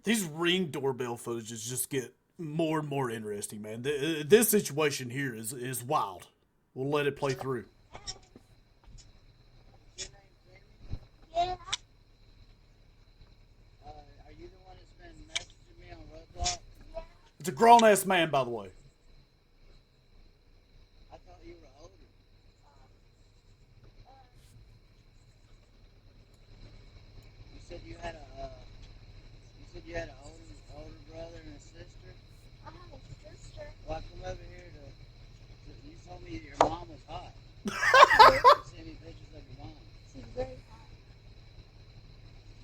These Ring doorbell footages just get more and more interesting, man. This situation here is wild. We'll let it play through. Your name's Jamie? Yeah. Are you the one that's been messaging me on Roblox? It's a grown ass man, by the way. I thought you were older. You said you had an older brother and a sister. I have a sister. Well, I come over here you told me that your mom was hot. You sent me pictures of your mom. She's very hot.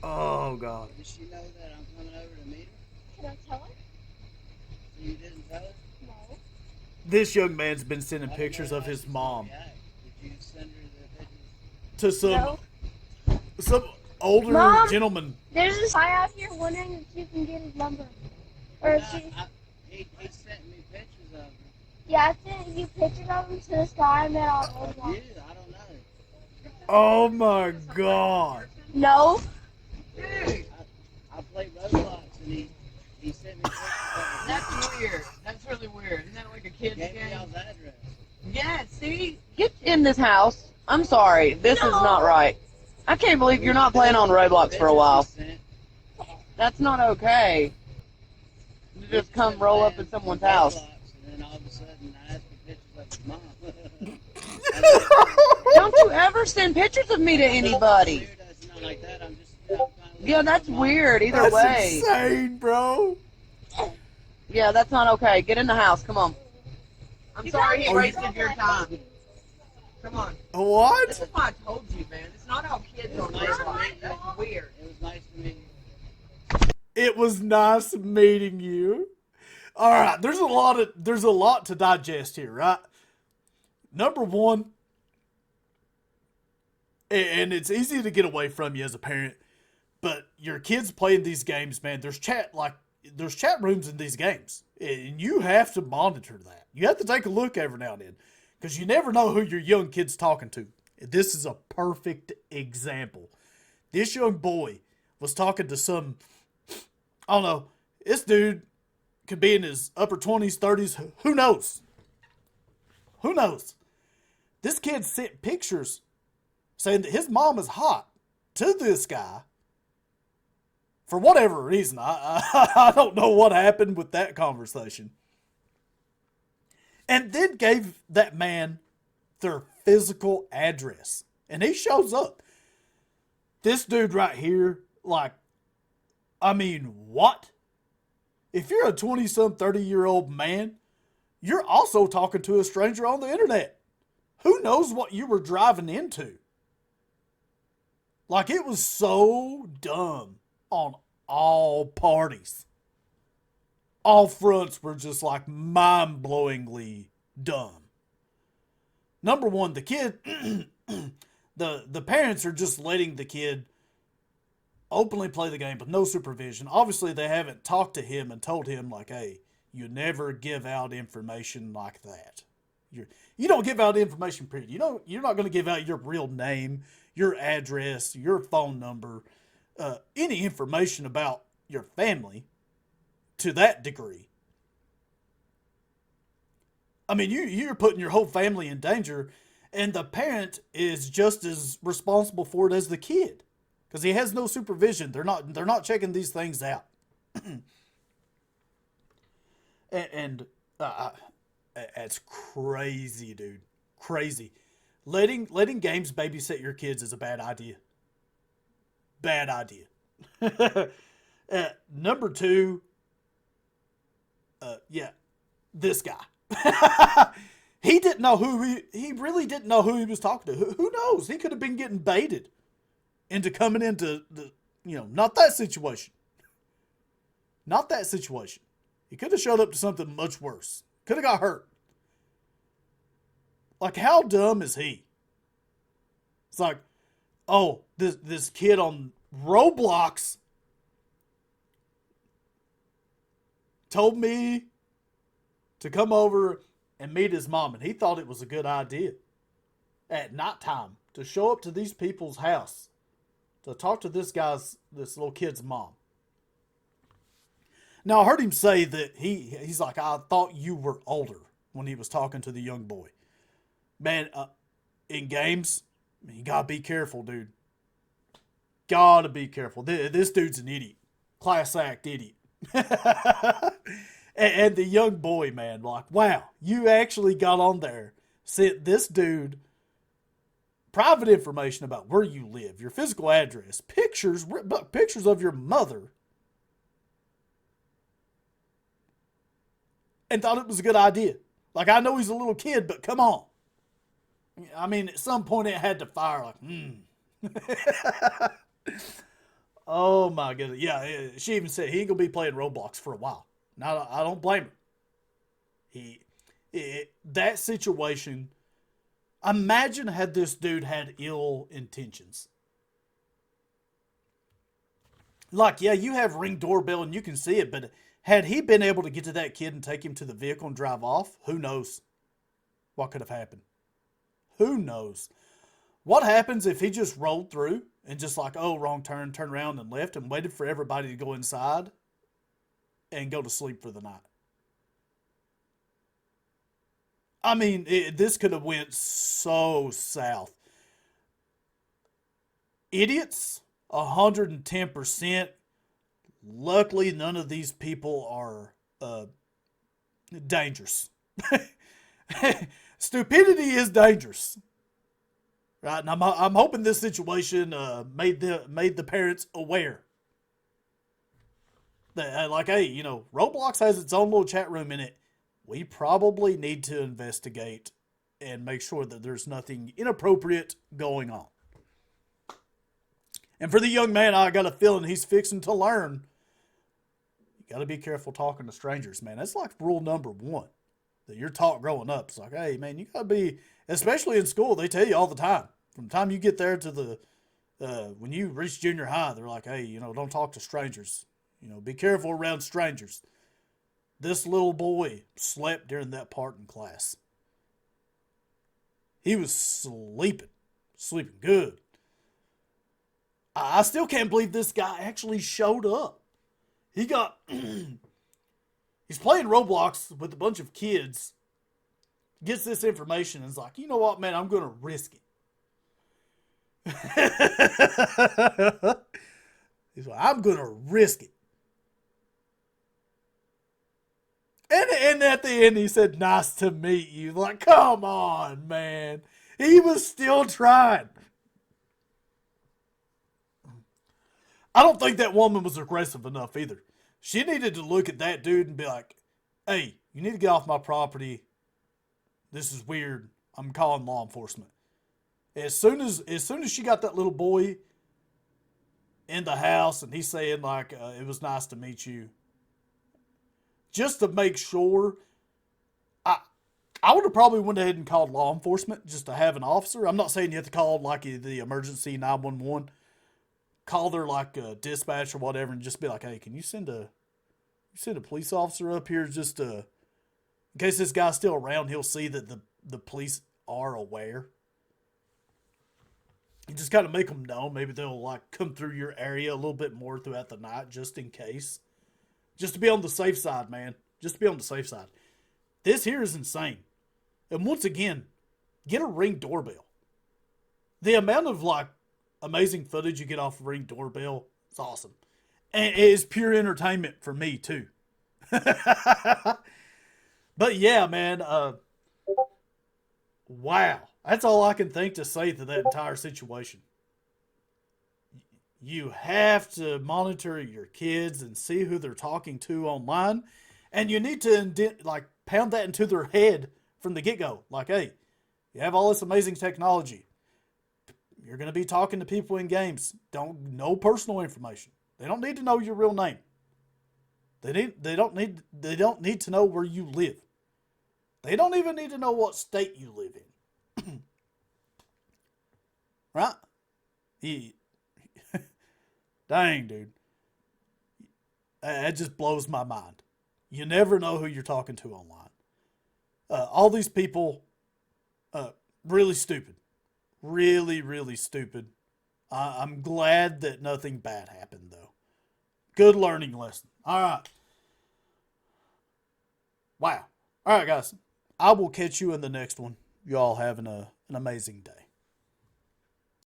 Oh god. Does she know that I'm coming over to meet her? Can I tell her? So you didn't tell her? No. This young man's been sending I don't pictures know of how his she's mom gonna react. Did you send her the pictures? to No. some older Mom? gentleman. There's this guy out here wondering if you can get his number. Or if she. He sent me pictures of her. Yeah, I sent you pictures of him to this guy I met on Of Roblox. you? I don't know. Oh my god. No. I played Roblox and he sent me pictures of her. That's weird. That's really weird. Isn't that like a kid's Gave me game? y'all's address. Yeah, see? Get in this house. I'm sorry. This is not right. I can't believe you're not playing on Roblox for a while. That's not okay. You just come roll up at someone's house. And then all of a sudden I asked for pictures of his mom. Don't you ever send pictures of me to anybody. It's not like that. I'm just, you know, kind of Yeah, that's weird. Either That's way. insane, bro. Yeah, that's not okay. Get in the house. Come on. I'm sorry he Oh, wasted your time. Come on. This What? is why I told you, man. It's not how kids are. That's weird. It was nice to meet you. It was nice meeting you. All right, there's a lot to digest here, right? Number one, and it's easy to get away from you as a parent, but your kids playing these games, man. There's chat rooms in these games, and you have to monitor that. You have to take a look every now and then, because you never know who your young kid's talking to. This is a perfect example. This young boy was talking to some, I don't know, this dude could be in his upper 20s, 30s. Who knows? Who knows? This kid sent pictures saying that his mom is hot to this guy for whatever reason. I don't know what happened with that conversation. And then gave that man their physical address. And he shows up. This dude right here, like, I mean, what? If you're a 20-some, 30-year-old man, you're also talking to a stranger on the internet. Who knows what you were driving into? Like, it was so dumb on all parties. All fronts were just like mind-blowingly dumb. Number one, the kid, the parents are just letting the kid openly play the game with no supervision. Obviously, they haven't talked to him and told him, like, hey, you never give out information like that. You don't give out information, period. You're not going to give out your real name, your address, your phone number, any information about your family to that degree. I mean, you're putting your whole family in danger, and the parent is just as responsible for it as the kid, because he has no supervision. They're not checking these things out, and it's crazy, dude. Crazy. Letting games babysit your kids is a bad idea. Bad idea. Number two, yeah, this guy. He didn't know he really didn't know who he was talking to. Who knows? He could have been getting baited into coming into the, not that situation. Not that situation. He could have showed up to something much worse. Could have got hurt. Like, how dumb is he? It's like, oh, this kid on Roblox told me to come over and meet his mom, and he thought it was a good idea at nighttime to show up to these people's house to talk to this little kid's mom. Now I heard him say that he's like, I thought you were older when he was talking to the young boy. Man, in games, you gotta be careful, dude. Gotta be careful. This dude's an idiot, class act idiot. And the young boy, man, like, wow, you actually got on there, sent this dude private information about where you live, your physical address, pictures of your mother, and thought it was a good idea. Like, I know he's a little kid, but come on. I mean, at some point it had to fire, like, Oh my goodness. Yeah, she even said he ain't gonna be playing Roblox for a while. Now, I don't blame her. That situation, imagine had this dude had ill intentions. Like, yeah, you have Ring doorbell and you can see it, but had he been able to get to that kid and take him to the vehicle and drive off, who knows what could have happened? Who knows? What happens if he just rolled through and just like, oh, wrong turn, turned around and left and waited for everybody to go inside and go to sleep for the night? I mean, this could have went so south. Idiots, 110%. Luckily, none of these people are dangerous. Stupidity is dangerous, right? And I'm hoping this situation made the parents aware that, like, hey, you know, Roblox has its own little chat room in it. We probably need to investigate and make sure that there's nothing inappropriate going on. And for the young man, I got a feeling he's fixing to learn. You got to be careful talking to strangers, man. That's like rule number one that you're taught growing up. It's like, hey, man, you got to be, especially in school, they tell you all the time. From the time you get there to the, when you reach junior high, they're like, hey, you know, don't talk to strangers. You know, be careful around strangers. This little boy slept during that part in class. He was sleeping good. I still can't believe this guy actually showed up. He's playing Roblox with a bunch of kids, gets this information and is like, you know what, man, I'm going to risk it. He's like, I'm going to risk it. And at the end, he said, nice to meet you. Like, come on, man. He was still trying. I don't think that woman was aggressive enough either. She needed to look at that dude and be like, hey, you need to get off my property. This is weird. I'm calling law enforcement. As soon as she got that little boy in the house and he's saying like, it was nice to meet you. Just to make sure, I would have probably went ahead and called law enforcement just to have an officer. I'm not saying you have to call like the emergency 911. Call their like dispatch or whatever and just be like, hey, can you send a police officer up here just to, in case this guy's still around, he'll see that the police are aware. You just kind of make them know. Maybe they'll like come through your area a little bit more throughout the night just in case. Just to be on the safe side, man. Just to be on the safe side. This here is insane. And once again, get a Ring doorbell. The amount of like amazing footage you get off Ring doorbell, it's awesome. And it is pure entertainment for me too. But yeah, man, wow. That's all I can think to say to that entire situation. You have to monitor your kids and see who they're talking to online. And you need to like pound that into their head from the get-go. Like, hey, you have all this amazing technology. You're going to be talking to people in games. No personal information. They don't need to know your real name. They don't need to know where you live. They don't even need to know what state you live in. Right? Dang, dude. That just blows my mind. You never know who you're talking to online. All these people, really stupid. Really, really stupid. I'm glad that nothing bad happened, though. Good learning lesson. All right. All right, guys. I will catch you in the next one. You all having an amazing day.